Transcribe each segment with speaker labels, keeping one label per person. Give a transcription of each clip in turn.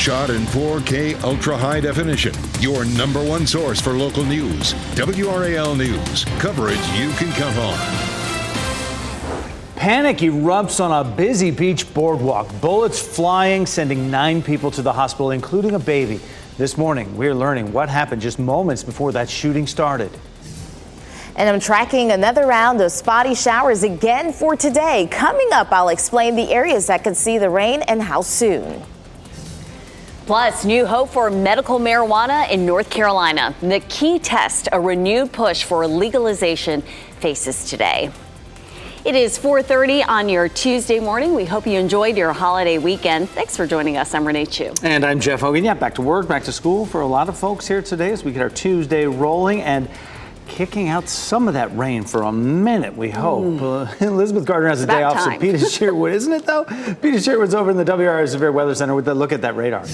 Speaker 1: Shot in 4K ultra high definition. Your number one source for local news. WRAL News. Coverage you can count on.
Speaker 2: Panic erupts on a busy beach boardwalk. Bullets flying, sending 9 people to the hospital, including a baby. This morning, we're learning what happened just moments before that shooting started.
Speaker 3: And I'm tracking another round of spotty showers again for today. Coming up, I'll explain the areas that could see the rain and how soon.
Speaker 4: Plus, new hope for medical marijuana in North Carolina. The key test, a renewed push for legalization, faces today. It is 4:30 on your Tuesday morning. We hope you enjoyed your holiday weekend. Thanks for joining us. I'm Renee Chu.
Speaker 2: And I'm Jeff Hogan. Yeah, back to work, back to school for a lot of folks here today as we get our Tuesday rolling and kicking out some of that rain for a minute, we hope. Elizabeth Gardner has a day off, so Peter Sherwood, isn't it though? Peter Sherwood's over in the WRAL Severe Weather Center with a look at that radar.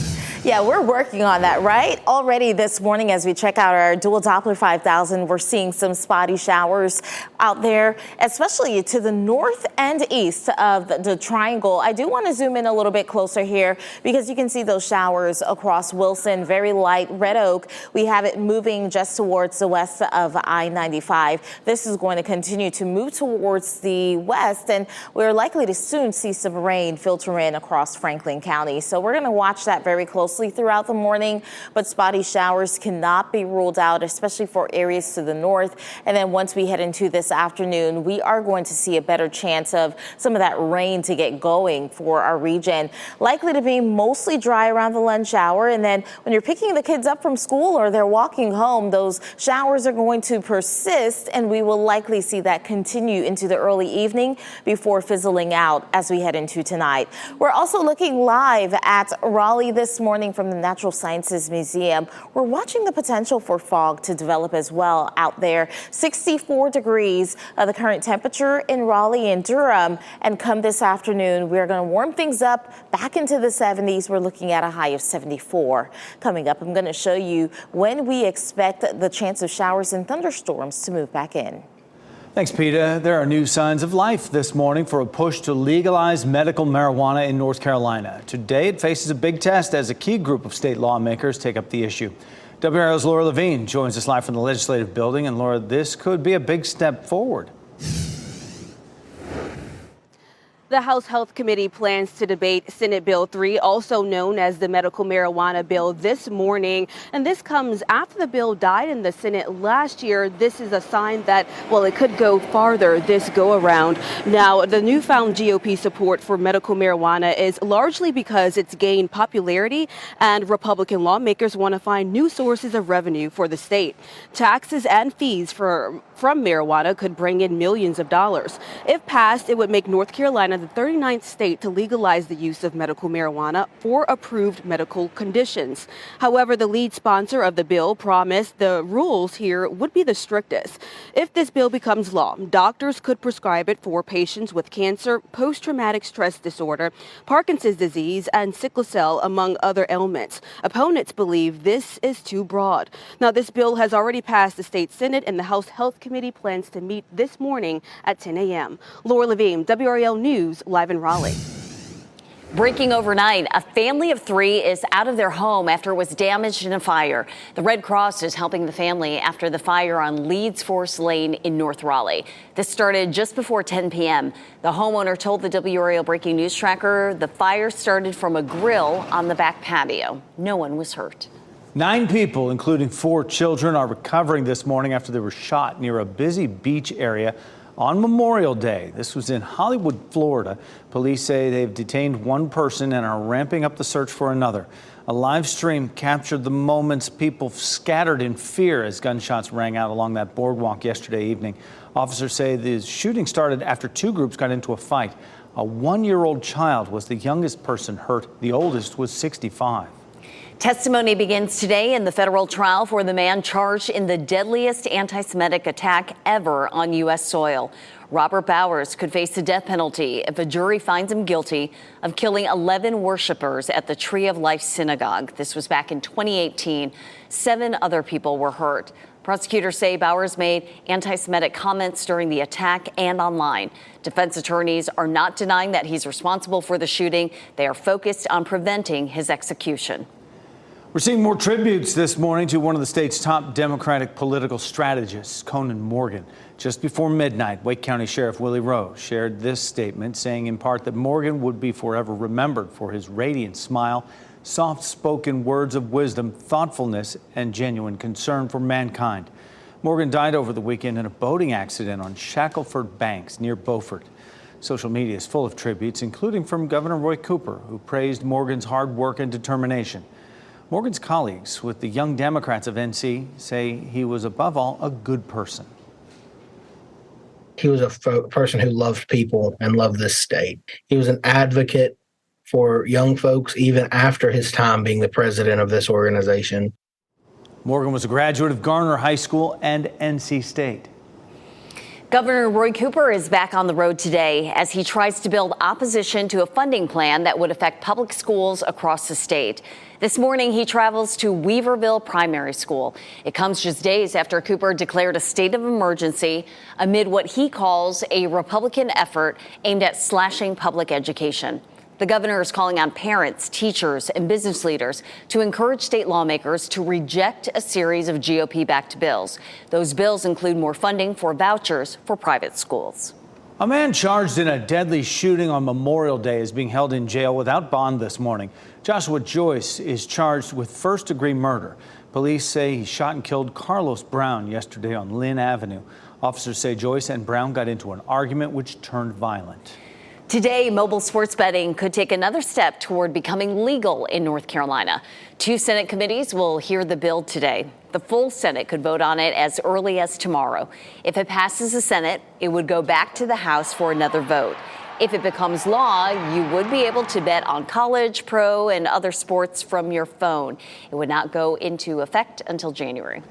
Speaker 3: Yeah, we're working on that, right? Already this morning as we check out our dual Doppler 5000, we're seeing some spotty showers out there, especially to the north and east of the triangle. I do want to zoom in a little bit closer here because you can see those showers across Wilson, very light. Red Oak, we have it moving just towards the west of I-95. This is going to continue to move towards the west, and we're likely to soon see some rain filter in across Franklin County. So we're going to watch that very closely throughout the morning, but spotty showers cannot be ruled out, especially for areas to the north. And then once we head into this afternoon, we are going to see a better chance of some of that rain to get going for our region. Likely to be mostly dry around the lunch hour. And then when you're picking the kids up from school or they're walking home, those showers are going to persist, and we will likely see that continue into the early evening before fizzling out as we head into tonight. We're also looking live at Raleigh this morning from the Natural Sciences Museum. We're watching the potential for fog to develop as well out there. 64 degrees the current temperature in Raleigh and Durham, and come this afternoon, we're going to warm things up back into the 70s. We're looking at a high of 74. Coming up, I'm going to show you when we expect the chance of showers and thunderstorms to move back in.
Speaker 2: Thanks, Peter. There are new signs of life this morning for a push to legalize medical marijuana in North Carolina. Today, it faces a big test as a key group of state lawmakers take up the issue. WRAL's Laura Levine joins us live from the Legislative Building. And Laura, this could be a big step forward.
Speaker 5: The House Health Committee plans to debate Senate Bill 3, also known as the medical marijuana bill, this morning. And this comes after the bill died in the Senate last year. This is a sign that, well, it could go farther this go around. Now, the newfound GOP support for medical marijuana is largely because it's gained popularity and Republican lawmakers want to find new sources of revenue for the state. Taxes and fees from marijuana could bring in millions of dollars. If passed, it would make North Carolina the 39th state to legalize the use of medical marijuana for approved medical conditions. However, the lead sponsor of the bill promised the rules here would be the strictest. If this bill becomes law, doctors could prescribe it for patients with cancer, post-traumatic stress disorder, Parkinson's disease, and sickle cell, among other ailments. Opponents believe this is too broad. Now, this bill has already passed the state Senate, and the House Health Committee plans to meet this morning at 10 a.m. Laura Levine, WRAL News, live in Raleigh.
Speaker 4: Breaking overnight, a family of 3 is out of their home after it was damaged in a fire. The Red Cross is helping the family after the fire on Leeds Forest Lane in North Raleigh. This started just before 10 p.m. The homeowner told the WRAL Breaking News Tracker the fire started from a grill on the back patio. No one was hurt.
Speaker 2: 9 people, including 4 children, are recovering this morning after they were shot near a busy beach area on Memorial Day. This was in Hollywood, Florida. Police say they've detained 1 person and are ramping up the search for another. A live stream captured the moments people scattered in fear as gunshots rang out along that boardwalk yesterday evening. Officers say the shooting started after 2 groups got into a fight. A 1-year-old child was the youngest person hurt. The oldest was 65.
Speaker 4: Testimony begins today in the federal trial for the man charged in the deadliest anti-Semitic attack ever on U.S. soil. Robert Bowers could face the death penalty if a jury finds him guilty of killing 11 worshipers at the Tree of Life Synagogue. This was back in 2018. 7 other people were hurt. Prosecutors say Bowers made anti-Semitic comments during the attack and online. Defense attorneys are not denying that he's responsible for the shooting. They are focused on preventing his execution.
Speaker 2: We're seeing more tributes this morning to one of the state's top Democratic political strategists, Conan Morgan. Just before midnight, Wake County Sheriff Willie Rowe shared this statement, saying in part that Morgan would be forever remembered for his radiant smile, soft-spoken words of wisdom, thoughtfulness, and genuine concern for mankind. Morgan died over the weekend in a boating accident on Shackleford Banks near Beaufort. Social media is full of tributes, including from Governor Roy Cooper, who praised Morgan's hard work and determination. Morgan's colleagues with the Young Democrats of NC say he was, above all, a good person.
Speaker 6: He was a person who loved people and loved this state. He was an advocate for young folks, even after his time being the president of this organization.
Speaker 2: Morgan was a graduate of Garner High School and NC State.
Speaker 4: Governor Roy Cooper is back on the road today as he tries to build opposition to a funding plan that would affect public schools across the state. This morning, he travels to Weaverville Primary School. It comes just days after Cooper declared a state of emergency amid what he calls a Republican effort aimed at slashing public education. The governor is calling on parents, teachers, and business leaders to encourage state lawmakers to reject a series of GOP-backed bills. Those bills include more funding for vouchers for private schools.
Speaker 2: A man charged in a deadly shooting on Memorial Day is being held in jail without bond this morning. Joshua Joyce is charged with first-degree murder. Police say he shot and killed Carlos Brown yesterday on Lynn Avenue. Officers say Joyce and Brown got into an argument which turned violent.
Speaker 4: Today, mobile sports betting could take another step toward becoming legal in North Carolina. 2 Senate committees will hear the bill today. The full Senate could vote on it as early as tomorrow. If it passes the Senate, it would go back to the House for another vote. If it becomes law, you would be able to bet on college, pro, and other sports from your phone. It would not go into effect until January.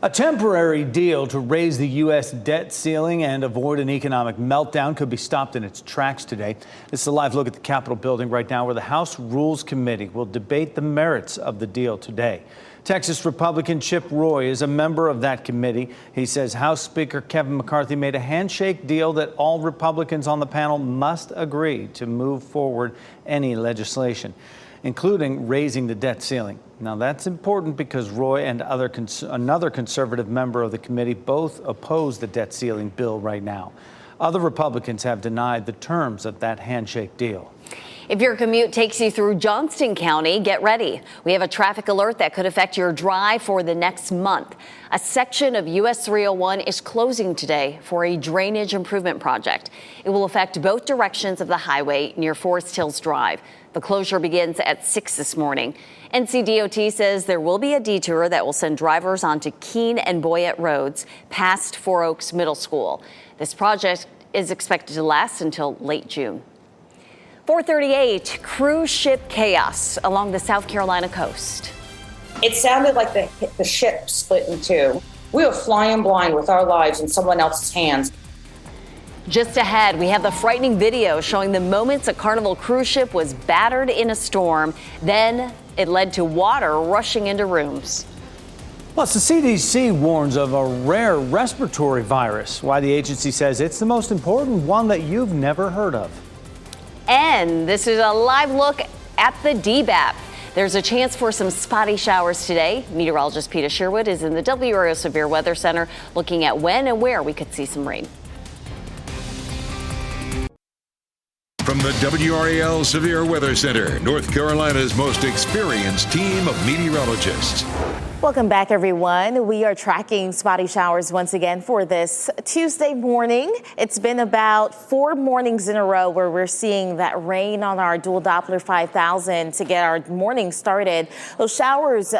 Speaker 2: A temporary deal to raise the U.S. debt ceiling and avoid an economic meltdown could be stopped in its tracks today. This is a live look at the Capitol building right now, where the House Rules Committee will debate the merits of the deal today. Texas Republican Chip Roy is a member of that committee. He says House Speaker Kevin McCarthy made a handshake deal that all Republicans on the panel must agree to move forward any legislation, including raising the debt ceiling. Now, that's important because Roy and another conservative member of the committee both oppose the debt ceiling bill right now. Other Republicans have denied the terms of that handshake deal.
Speaker 4: If your commute takes you through Johnston County, get ready. We have a traffic alert that could affect your drive for the next month. A section of US 301 is closing today for a drainage improvement project. It will affect both directions of the highway near Forest Hills Drive. The closure begins at 6 this morning. NCDOT says there will be a detour that will send drivers onto Keene and Boyette roads past Four Oaks Middle School. This project is expected to last until late June. 438, cruise ship chaos along the South Carolina coast.
Speaker 7: It sounded like the ship split in two. We were flying blind with our lives in someone else's hands.
Speaker 4: Just ahead, we have the frightening video showing the moments a Carnival cruise ship was battered in a storm. Then it led to water rushing into rooms.
Speaker 2: Plus, the CDC warns of a rare respiratory virus. Why the agency says it's the most important one that you've never heard of.
Speaker 4: And this is a live look at the DBAP. There's a chance for some spotty showers today. Meteorologist Peter Sherwood is in the WRAL Severe Weather Center looking at when and where we could see some rain.
Speaker 1: From the WRAL Severe Weather Center, North Carolina's most experienced team of meteorologists.
Speaker 3: Welcome back, everyone. We are tracking spotty showers once again for this Tuesday morning. It's been about 4 mornings in a row where we're seeing that rain on our dual Doppler 5000 to get our morning started. Those showers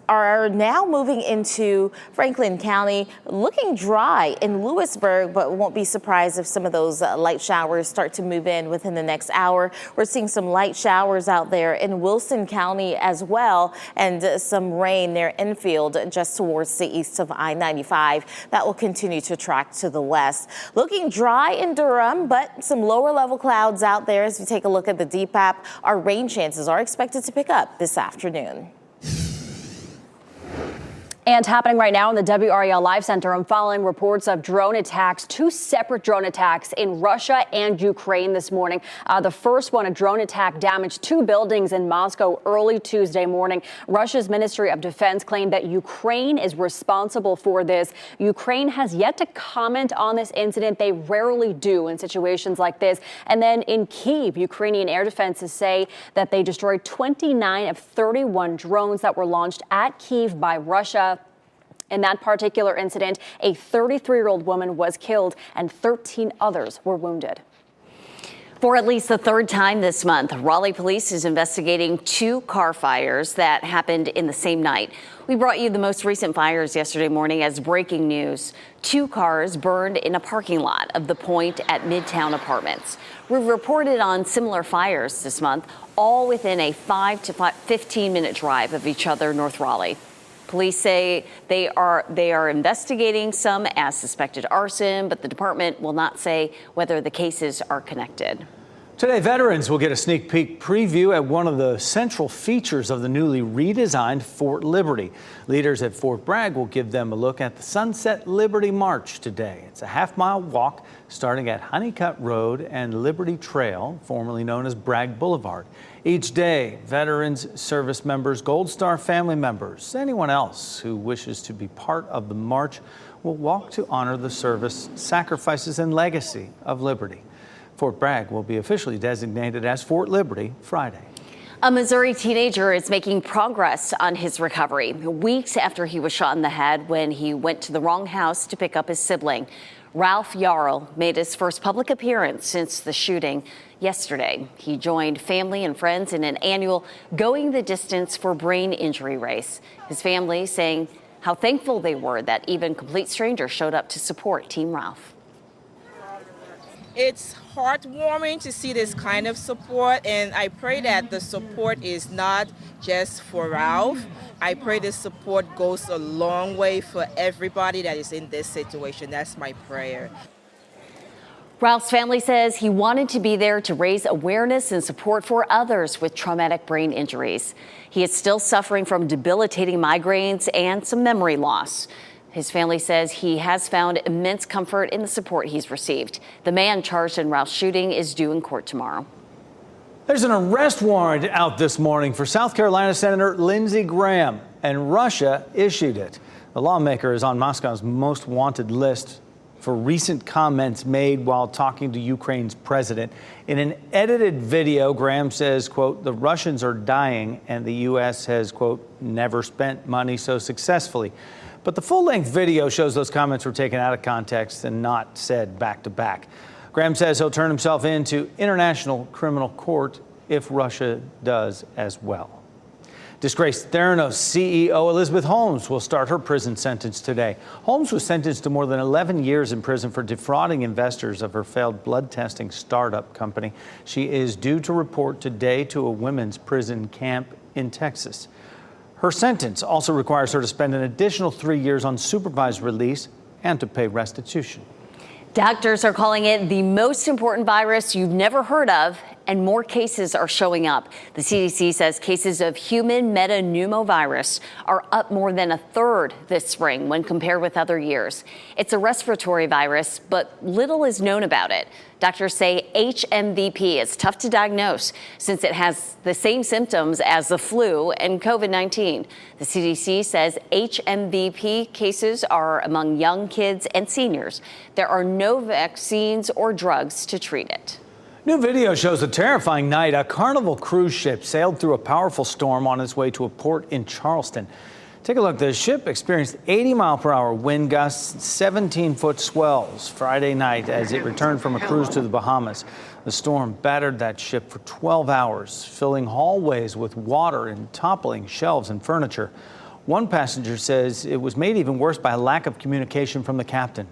Speaker 3: are now moving into Franklin County, looking dry in Lewisburg, but won't be surprised if some of those light showers start to move in within the next hour. We're seeing some light showers out there in Wilson County as well, and some rain near Enfield just towards the east of I-95. That will continue to track to the west. Looking dry in Durham, but some lower level clouds out there. As we take a look at the DPAP, our rain chances are expected to pick up this afternoon.
Speaker 4: And happening right now in the WRAL Live Center, I'm following reports of drone attacks, 2 separate drone attacks in Russia and Ukraine this morning. The first one, a drone attack damaged 2 buildings in Moscow early Tuesday morning. Russia's Ministry of Defense claimed that Ukraine is responsible for this. Ukraine has yet to comment on this incident. They rarely do in situations like this. And then in Kyiv, Ukrainian air defenses say that they destroyed 29 of 31 drones that were launched at Kyiv by Russia. In that particular incident, a 33-year-old woman was killed and 13 others were wounded. For at least the 3rd time this month, Raleigh police is investigating 2 car fires that happened in the same night. We brought you the most recent fires yesterday morning as breaking news. 2 cars burned in a parking lot of The Point at Midtown Apartments. We've reported on similar fires this month, all within a 5 to 15-minute drive of each other, North Raleigh. Police say they are investigating some as suspected arson, but the department will not say whether the cases are connected.
Speaker 2: Today, veterans will get a sneak peek preview at one of the central features of the newly redesigned Fort Liberty. Leaders at Fort Bragg will give them a look at the Sunset Liberty March today. It's a half-mile walk starting at Honeycutt Road and Liberty Trail, formerly known as Bragg Boulevard. Each day, veterans, service members, Gold Star family members, anyone else who wishes to be part of the march will walk to honor the service, sacrifices, and legacy of Liberty. Fort Bragg will be officially designated as Fort Liberty Friday.
Speaker 4: A Missouri teenager is making progress on his recovery. Weeks after he was shot in the head when he went to the wrong house to pick up his sibling. Ralph Yarl made his first public appearance since the shooting yesterday. He joined family and friends in an annual Going the Distance for Brain Injury race. His family saying how thankful they were that even complete strangers showed up to support Team Ralph.
Speaker 8: It's heartwarming to see this kind of support, and I pray that the support is not just for Ralph. I pray this support goes a long way for everybody that is in this situation. That's my prayer.
Speaker 4: Ralph's family says he wanted to be there to raise awareness and support for others with traumatic brain injuries. He is still suffering from debilitating migraines and some memory loss. His family says he has found immense comfort in the support he's received. The man charged in Ralph's shooting is due in court tomorrow.
Speaker 2: There's an arrest warrant out this morning for South Carolina Senator Lindsey Graham, and Russia issued it. The lawmaker is on Moscow's most wanted list for recent comments made while talking to Ukraine's president. In an edited video, Graham says, quote, "The Russians are dying and the U.S. has, quote, never spent money so successfully." But the full-length video shows those comments were taken out of context and not said back to back. Graham says he'll turn himself into International Criminal Court if Russia does as well. Disgraced Theranos CEO Elizabeth Holmes will start her prison sentence today. Holmes was sentenced to more than 11 years in prison for defrauding investors of her failed blood testing startup company. She is due to report today to a women's prison camp in Texas. Her sentence also requires her to spend an additional 3 years on supervised release and to pay restitution.
Speaker 4: Doctors are calling it the most important virus you've never heard of, and more cases are showing up. The CDC says cases of human metapneumovirus are up more than a third this spring when compared with other years. It's a respiratory virus, but little is known about it. Doctors say HMVP is tough to diagnose since it has the same symptoms as the flu and COVID-19. The CDC says HMVP cases are among young kids and seniors. There are no vaccines or drugs to treat it.
Speaker 2: New video shows a terrifying night. A Carnival cruise ship sailed through a powerful storm on its way to a port in Charleston. Take a look. The ship experienced 80-mile-per-hour wind gusts, 17-foot swells Friday night as it returned from a cruise to the Bahamas. The storm battered that ship for 12 hours, filling hallways with water and toppling shelves and furniture. One passenger says it was made even worse by a lack of communication from the captain.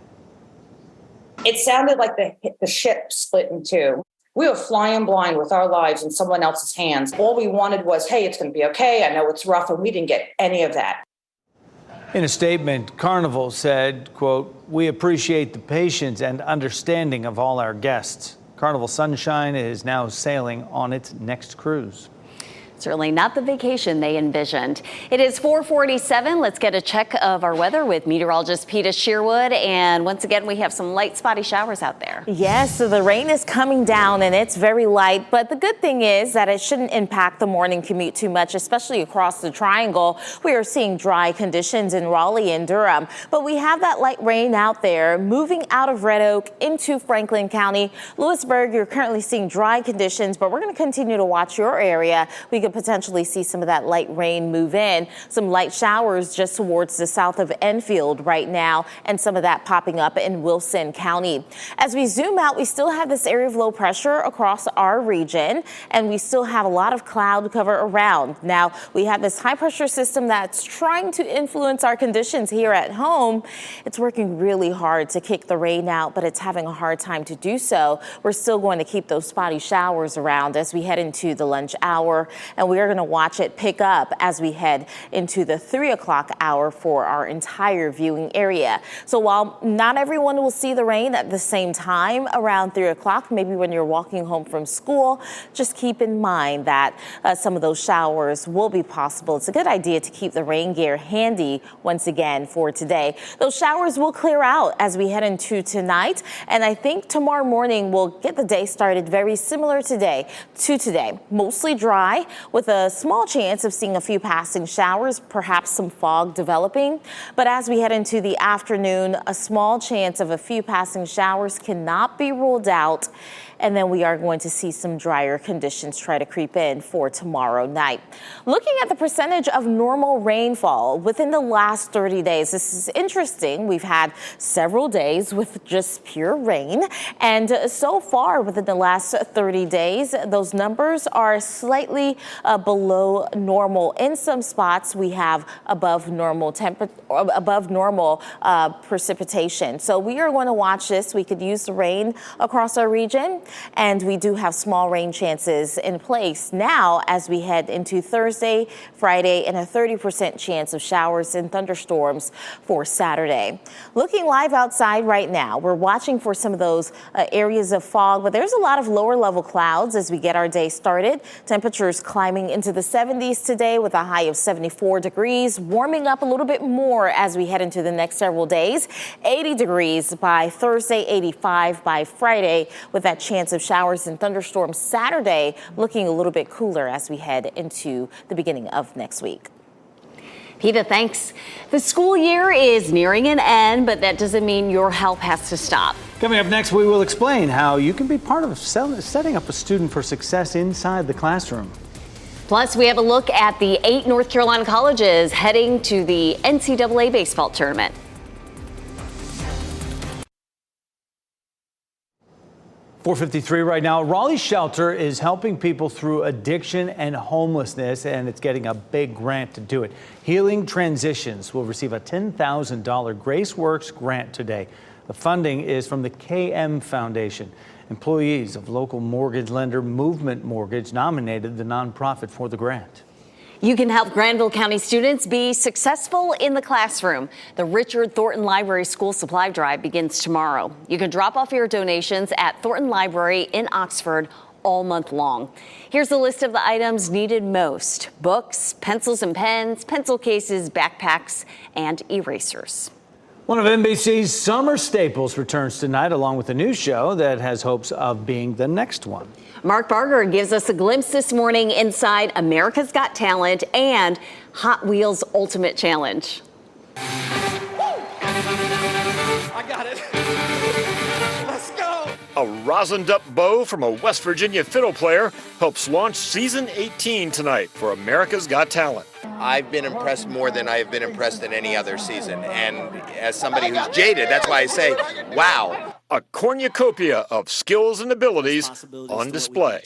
Speaker 7: It sounded like the ship split in two. We were flying blind with our lives in someone else's hands. All we wanted was, hey, it's going to be okay. I know it's rough, and we didn't get any of that.
Speaker 2: In a statement, Carnival said, quote, "We appreciate the patience and understanding of all our guests. Carnival Sunshine is now sailing on its next cruise."
Speaker 4: Certainly not the vacation they envisioned. It is 4:47. Let's get a check of our weather with meteorologist Peta Sherwood. And once again, we have some light spotty showers out there.
Speaker 3: Yes, so the rain is coming down and it's very light. But the good thing is that it shouldn't impact the morning commute too much, especially across the triangle. We are seeing dry conditions in Raleigh and Durham. But we have that light rain out there moving out of Red Oak into Franklin County. Lewisburg, you're currently seeing dry conditions, but we're going to continue to watch your area. We could potentially see some of that light rain move in. Some light showers just towards the south of Enfield right now, and some of that popping up in Wilson County. As we zoom out, we still have this area of low pressure across our region, and we still have a lot of cloud cover around. Now, we have this high pressure system that's trying to influence our conditions here at home. It's working really hard to kick the rain out, but it's having a hard time to do so. We're still going to keep those spotty showers around as we head into the lunch hour, and we are going to watch it pick up as we head into the 3 o'clock hour for our entire viewing area. So while not everyone will see the rain at the same time around 3 o'clock, maybe when you're walking home from school, just keep in mind that some of those showers will be possible. It's a good idea to keep the rain gear handy once again for today. Those showers will clear out as we head into tonight, and I think tomorrow morning we'll get the day started very similar to today. Mostly dry with a small chance of seeing a few passing showers, perhaps some fog developing. But as we head into the afternoon, a small chance of a few passing showers cannot be ruled out. And then we are going to see some drier conditions try to creep in for tomorrow night. Looking at the percentage of normal rainfall within the last 30 days, this is interesting. We've had several days with just pure rain. And so far within the last 30 days, those numbers are slightly below normal. In some spots, we have above normal precipitation. So we are going to watch this. We could use the rain across our region. And we do have small rain chances in place now as we head into Thursday, Friday, and a 30% chance of showers and thunderstorms for Saturday. Looking live outside right now, we're watching for some of those areas of fog, but there's a lot of lower level clouds as we get our day started. Temperatures climbing into the 70s today with a high of 74 degrees, warming up a little bit more as we head into the next several days. 80 degrees by Thursday, 85 by Friday with that chance of showers and thunderstorms Saturday, looking a little bit cooler as we head into the beginning of next week.
Speaker 4: Peta, thanks. The school year is nearing an end, but that doesn't mean your help has to stop.
Speaker 2: Coming up next, we will explain how you can be part of setting up a student for success inside the classroom.
Speaker 4: Plus, we have a look at the 8 North Carolina colleges heading to the NCAA baseball tournament.
Speaker 2: 4:53 right now. Raleigh Shelter is helping people through addiction and homelessness, and it's getting a big grant to do it. Healing Transitions will receive a $10,000 GraceWorks grant today. The funding is from the KM Foundation. Employees of local mortgage lender Movement Mortgage nominated the nonprofit for the grant.
Speaker 4: You can help Granville County students be successful in the classroom. The Richard Thornton Library School Supply Drive begins tomorrow. You can drop off your donations at Thornton Library in Oxford all month long. Here's a list of the items needed most: books, pencils and pens, pencil cases, backpacks, and erasers.
Speaker 2: One of NBC's summer staples returns tonight, along with a new show that has hopes of being the next one.
Speaker 4: Mark Barger gives us a glimpse this morning inside America's Got Talent and Hot Wheels Ultimate Challenge.
Speaker 9: I got it. Let's go.
Speaker 10: A rosined-up bow from a West Virginia fiddle player helps launch season 18 tonight for America's Got Talent.
Speaker 9: I've been impressed more than I have been impressed in any other season. And as somebody who's jaded, that's why I say, wow.
Speaker 10: A cornucopia of skills and abilities on display.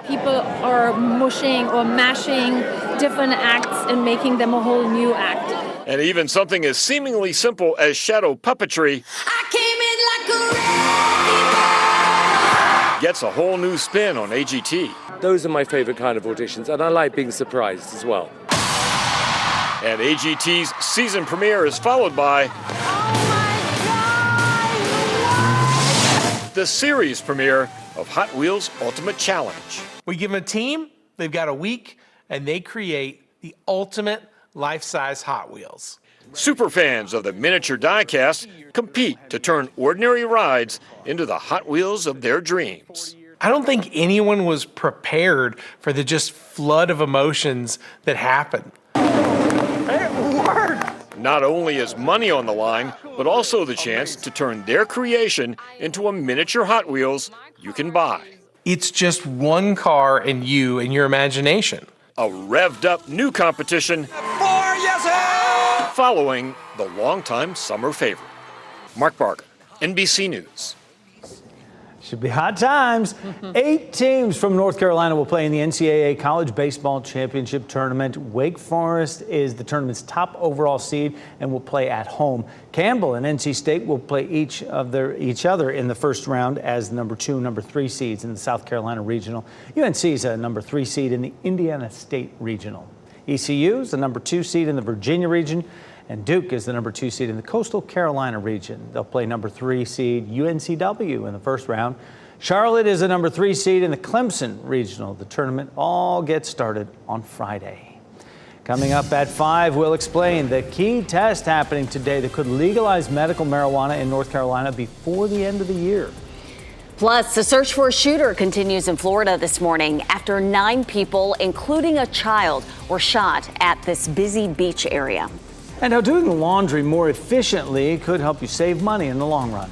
Speaker 11: People are mushing or mashing different acts and making them a whole new act.
Speaker 10: And even something as seemingly simple as shadow puppetry gets a whole new spin on AGT.
Speaker 12: Those are my favorite kind of auditions, and I like being surprised as well.
Speaker 10: And AGT's season premiere is followed by the series premiere of Hot Wheels Ultimate Challenge.
Speaker 13: We give them a team, They've got a week, and they create the ultimate life-size Hot Wheels.
Speaker 10: Superfans of the miniature diecast compete to turn ordinary rides into the Hot Wheels of their dreams.
Speaker 13: I don't think anyone was prepared for the just flood of emotions that happened. It worked!
Speaker 10: Not only is money on the line, but also the chance to turn their creation into a miniature Hot Wheels you can buy.
Speaker 13: It's just one car and you and your imagination.
Speaker 10: A revved up new competition following the longtime summer favorite. Mark Barga, NBC News.
Speaker 2: Should be hot times. 8 teams from North Carolina will play in the NCAA College Baseball Championship Tournament. Wake Forest is the tournament's top overall seed and will play at home. Campbell and NC State will play each other in the first round as number 2, number 3 seeds in the South Carolina Regional. UNC is a number 3 seed in the Indiana State Regional. ECU is the number 2 seed in the Virginia region, and Duke is the number 2 seed in the Coastal Carolina region. They'll play number 3 seed UNCW in the first round. Charlotte is the number 3 seed in the Clemson regional. The tournament all gets started on Friday. Coming up at 5, we'll explain the key test happening today that could legalize medical marijuana in North Carolina before the end of the year.
Speaker 4: Plus, the search for a shooter continues in Florida this morning after 9 people, including a child, were shot at this busy beach area.
Speaker 2: And how doing the laundry more efficiently could help you save money in the long run.